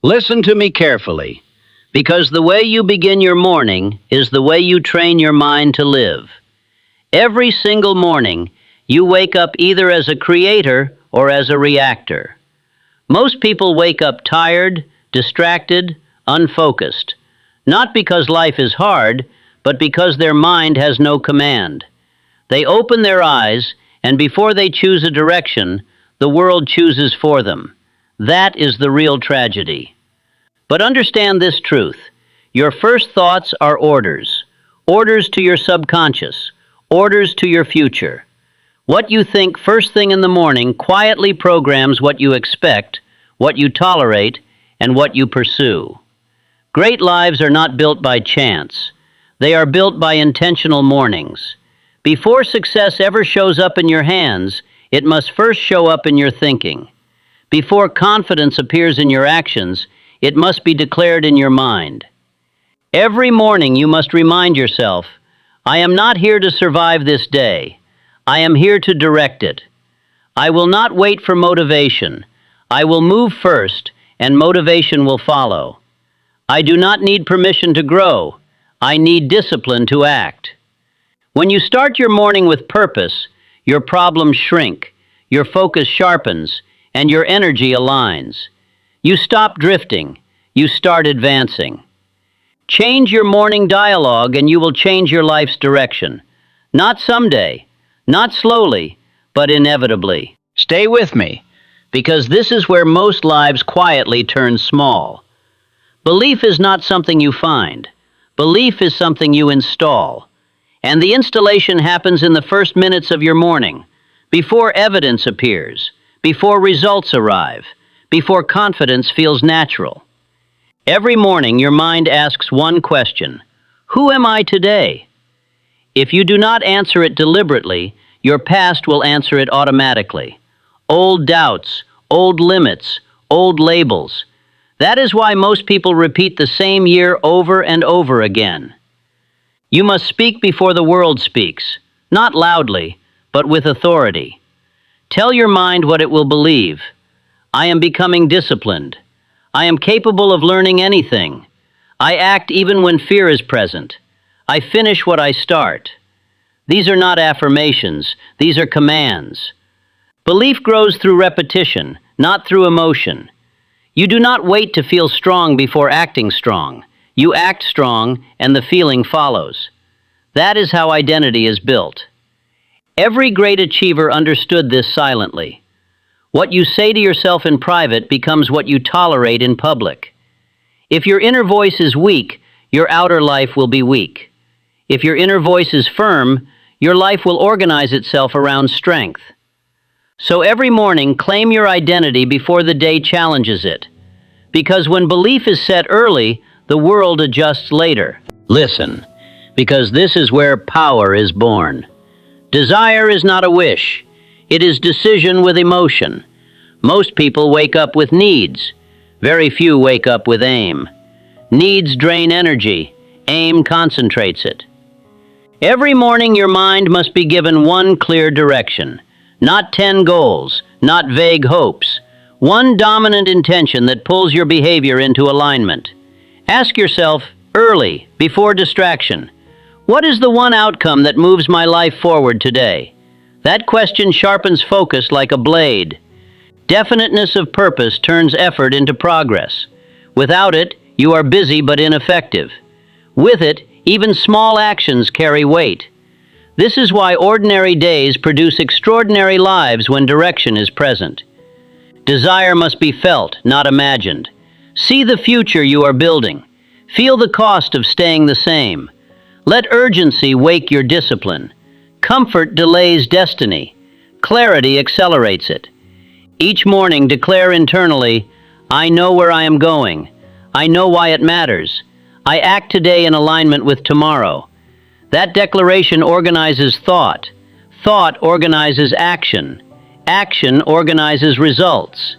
Listen to me carefully, because the way you begin your morning is the way you train your mind to live. Every single morning, you wake up either as a creator or as a reactor. Most people wake up tired, distracted, unfocused, not because life is hard, but because their mind has no command. They open their eyes, and before they choose a direction, the world chooses for them. That is the real tragedy. But understand this truth. Your first thoughts are orders. Orders to your subconscious. Orders to your future. What you think first thing in the morning quietly programs what you expect, what you tolerate, and what you pursue. Great lives are not built by chance. They are built by intentional mornings. Before success ever shows up in your hands, it must first show up in your thinking. Before confidence appears in your actions, it must be declared in your mind. Every morning you must remind yourself, I am not here to survive this day. I am here to direct it. I will not wait for motivation. I will move first, and motivation will follow. I do not need permission to grow. I need discipline to act. When you start your morning with purpose, your problems shrink, your focus sharpens, and your energy aligns. You stop drifting. You start advancing. Change your morning dialogue and you will change your life's direction. Not someday, not slowly, but inevitably. Stay with me, because this is where most lives quietly turn small. Belief is not something you find. Belief is something you install. And the installation happens in the first minutes of your morning, before evidence appears, before results arrive, before confidence feels natural. Every morning your mind asks one question: who am I today? If you do not answer it deliberately, your past will answer it automatically. Old doubts, old limits, old labels. That is why most people repeat the same year over and over again. You must speak before the world speaks, not loudly, but with authority. Tell your mind what it will believe. I am becoming disciplined. I am capable of learning anything. I act even when fear is present. I finish what I start. These are not affirmations. These are commands. Belief grows through repetition, not through emotion. You do not wait to feel strong before acting strong. You act strong, and the feeling follows. That is how identity is built. Every great achiever understood this silently. What you say to yourself in private becomes what you tolerate in public. If your inner voice is weak, your outer life will be weak. If your inner voice is firm, your life will organize itself around strength. So every morning, claim your identity before the day challenges it. Because when belief is set early, the world adjusts later. Listen, because this is where power is born. Desire is not a wish. It is decision with emotion. Most people wake up with needs. Very few wake up with aim. Needs drain energy. Aim concentrates it. Every morning your mind must be given one clear direction. Not 10 goals, not vague hopes. One dominant intention that pulls your behavior into alignment. Ask yourself, early, before distraction, what is the one outcome that moves my life forward today? That question sharpens focus like a blade. Definiteness of purpose turns effort into progress. Without it, you are busy but ineffective. With it, even small actions carry weight. This is why ordinary days produce extraordinary lives when direction is present. Desire must be felt, not imagined. See the future you are building. Feel the cost of staying the same. Let urgency wake your discipline. Comfort delays destiny. Clarity accelerates it. Each morning declare internally, I know where I am going. I know why it matters. I act today in alignment with tomorrow. That declaration organizes thought. Thought organizes action. Action organizes results.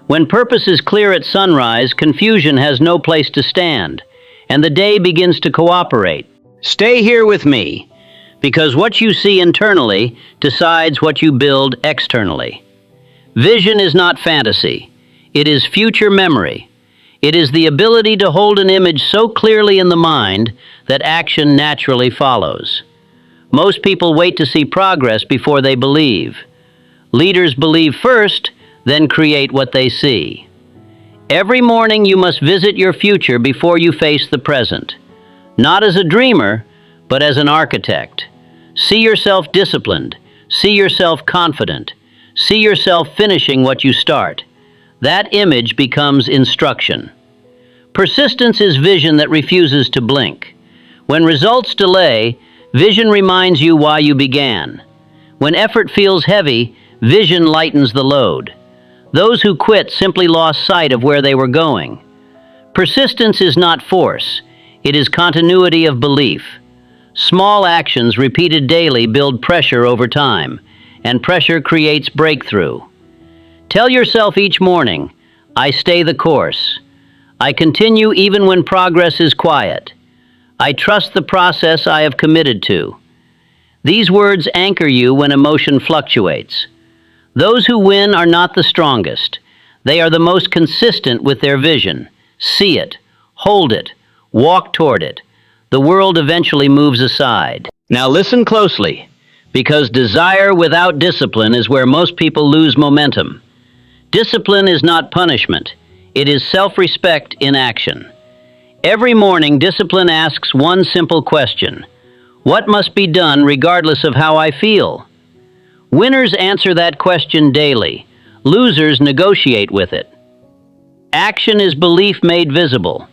When purpose is clear at sunrise, confusion has no place to stand, and the day begins to cooperate. Stay here with me, because what you see internally decides what you build externally. Vision is not fantasy. It is future memory. It is the ability to hold an image so clearly in the mind that action naturally follows. Most people wait to see progress before they believe. Leaders believe first, then create what they see. Every morning you must visit your future before you face the present. Not as a dreamer, but as an architect. See yourself disciplined. See yourself confident. See yourself finishing what you start. That image becomes instruction. Persistence is vision that refuses to blink. When results delay, vision reminds you why you began. When effort feels heavy, vision lightens the load. Those who quit simply lost sight of where they were going. Persistence is not force. It is continuity of belief. Small actions repeated daily build pressure over time, and pressure creates breakthrough. Tell yourself each morning, I stay the course. I continue even when progress is quiet. I trust the process I have committed to. These words anchor you when emotion fluctuates. Those who win are not the strongest. They are the most consistent with their vision. See it, hold it, walk toward it. The world eventually moves aside. Now listen closely, because desire without discipline is where most people lose momentum. Discipline is not punishment. It is self-respect in action. Every morning, discipline asks one simple question. What must be done regardless of how I feel? Winners answer that question daily. Losers negotiate with it. Action is belief made visible.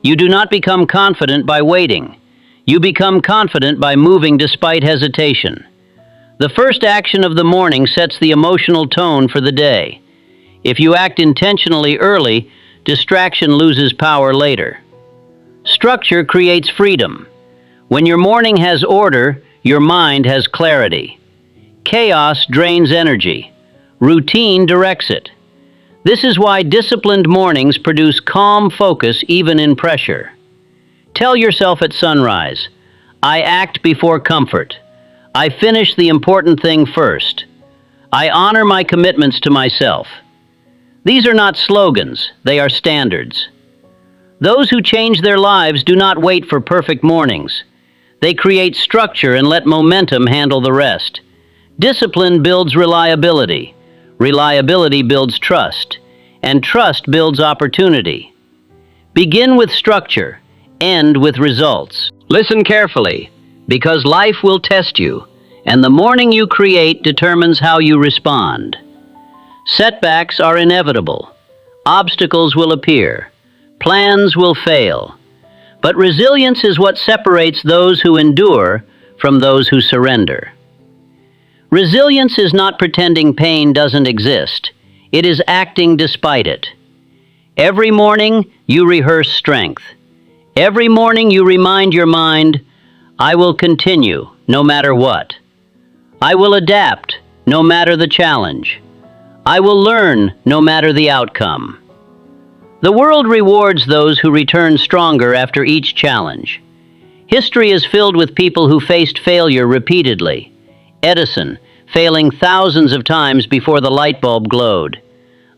You do not become confident by waiting. You become confident by moving despite hesitation. The first action of the morning sets the emotional tone for the day. If you act intentionally early, distraction loses power later. Structure creates freedom. When your morning has order, your mind has clarity. Chaos drains energy. Routine directs it. This is why disciplined mornings produce calm focus even in pressure. Tell yourself at sunrise, I act before comfort. I finish the important thing first. I honor my commitments to myself. These are not slogans, they are standards. Those who change their lives do not wait for perfect mornings. They create structure and let momentum handle the rest. Discipline builds reliability. Reliability builds trust, and trust builds opportunity. Begin with structure, end with results. Listen carefully, because life will test you, and the morning you create determines how you respond. Setbacks are inevitable. Obstacles will appear. Plans will fail. But resilience is what separates those who endure from those who surrender. Resilience is not pretending pain doesn't exist. It is acting despite it. Every morning, you rehearse strength. Every morning, you remind your mind, I will continue, no matter what. I will adapt, no matter the challenge. I will learn, no matter the outcome. The world rewards those who return stronger after each challenge. History is filled with people who faced failure repeatedly. Edison, failing thousands of times before the light bulb glowed.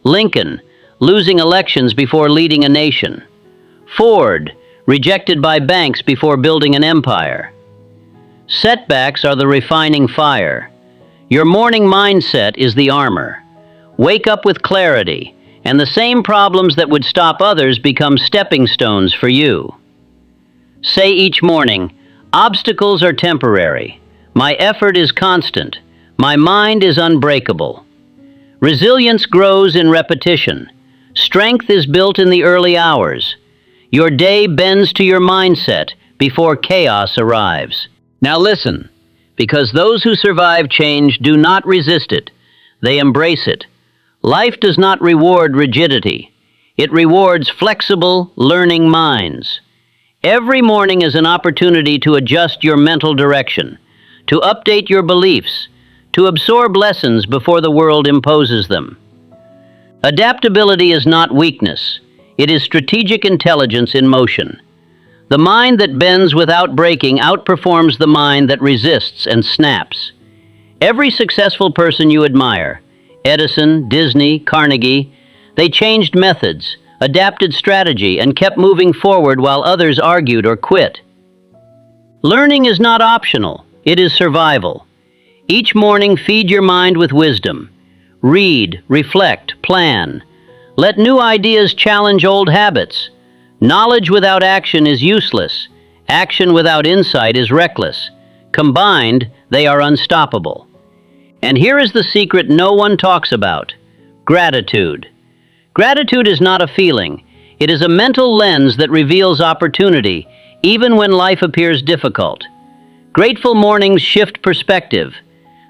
Lincoln, losing elections before leading a nation. Ford, rejected by banks before building an empire. Setbacks are the refining fire. Your morning mindset is the armor. Wake up with clarity, and the same problems that would stop others become stepping stones for you. Say each morning, obstacles are temporary. My effort is constant. My mind is unbreakable. Resilience grows in repetition. Strength is built in the early hours. Your day bends to your mindset before chaos arrives. Now listen, because those who survive change do not resist it. They embrace it. Life does not reward rigidity. It rewards flexible, learning minds. Every morning is an opportunity to adjust your mental direction, to update your beliefs, to absorb lessons before the world imposes them. Adaptability is not weakness. It is strategic intelligence in motion. The mind that bends without breaking outperforms the mind that resists and snaps. Every successful person you admire, Edison, Disney, Carnegie, they changed methods, adapted strategy, and kept moving forward while others argued or quit. Learning is not optional, it is survival. Each morning, feed your mind with wisdom. Read, reflect, plan. Let new ideas challenge old habits. Knowledge without action is useless. Action without insight is reckless. Combined, they are unstoppable. And here is the secret no one talks about: gratitude. Gratitude is not a feeling. It is a mental lens that reveals opportunity, even when life appears difficult. Grateful mornings shift perspective.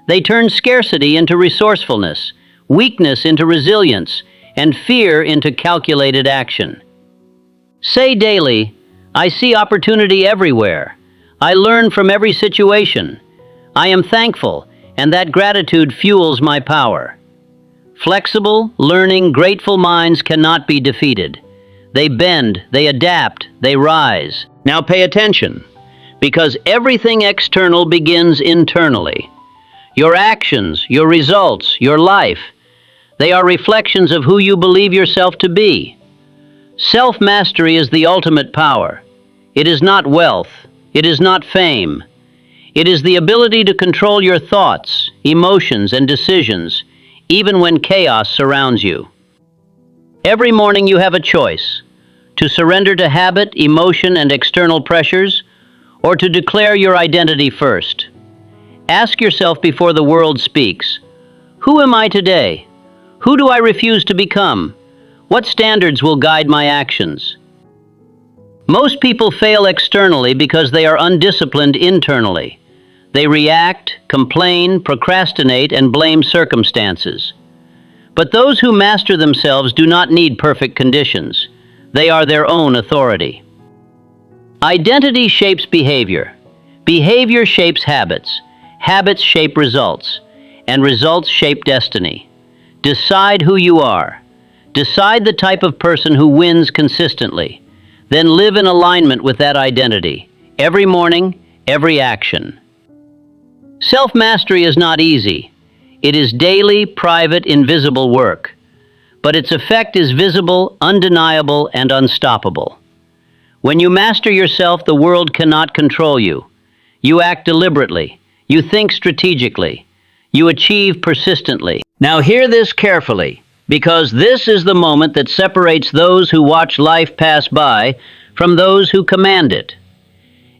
They turn scarcity into resourcefulness, weakness into resilience, and fear into calculated action. Say daily, "I see opportunity everywhere. I learn from every situation. I am thankful, and that gratitude fuels my power." Flexible, learning, grateful minds cannot be defeated. They bend, they adapt, they rise. Now pay attention, because everything external begins internally. Your actions, your results, your life, they are reflections of who you believe yourself to be. Self-mastery is the ultimate power. It is not wealth. It is not fame. It is the ability to control your thoughts, emotions, and decisions, even when chaos surrounds you. Every morning you have a choice: to surrender to habit, emotion, and external pressures, or to declare your identity first. Ask yourself before the world speaks, who am I today? Who do I refuse to become? What standards will guide my actions? Most people fail externally because they are undisciplined internally. They react, complain, procrastinate, and blame circumstances. But those who master themselves do not need perfect conditions. They are their own authority. Identity shapes behavior. Behavior shapes habits. Habits shape results. And results shape destiny. Decide who you are. Decide the type of person who wins consistently. Then live in alignment with that identity. Every morning, every action. Self-mastery is not easy. It is daily, private, invisible work. But its effect is visible, undeniable, and unstoppable. When you master yourself, the world cannot control you. You act deliberately. You think strategically. You achieve persistently. Now hear this carefully, because this is the moment that separates those who watch life pass by from those who command it.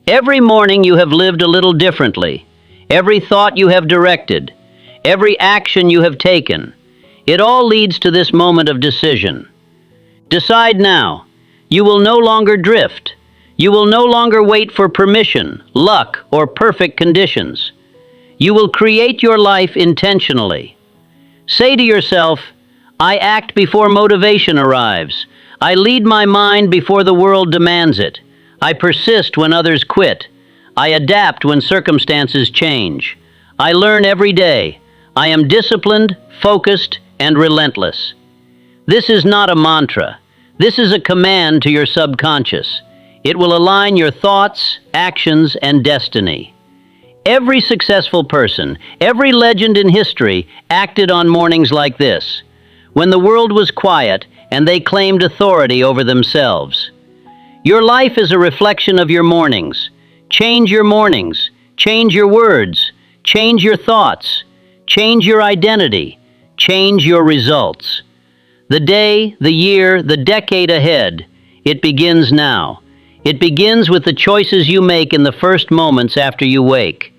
Every morning you have lived a little differently. Every thought you have directed. Every action you have taken. It all leads to this moment of decision. Decide now. You will no longer drift. You will no longer wait for permission, luck, or perfect conditions. You will create your life intentionally. Say to yourself, I act before motivation arrives. I lead my mind before the world demands it. I persist when others quit. I adapt when circumstances change. I learn every day. I am disciplined, focused, and relentless. This is not a mantra. This is a command to your subconscious. It will align your thoughts, actions, and destiny. Every successful person, every legend in history acted on mornings like this, when the world was quiet and they claimed authority over themselves. Your life is a reflection of your mornings. Change your mornings. Change your words. Change your thoughts. Change your identity. Change your results. The day, the year, the decade ahead, it begins now. It begins with the choices you make in the first moments after you wake.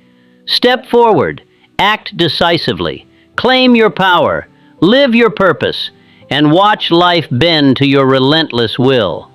Step forward, act decisively, claim your power, live your purpose, and watch life bend to your relentless will.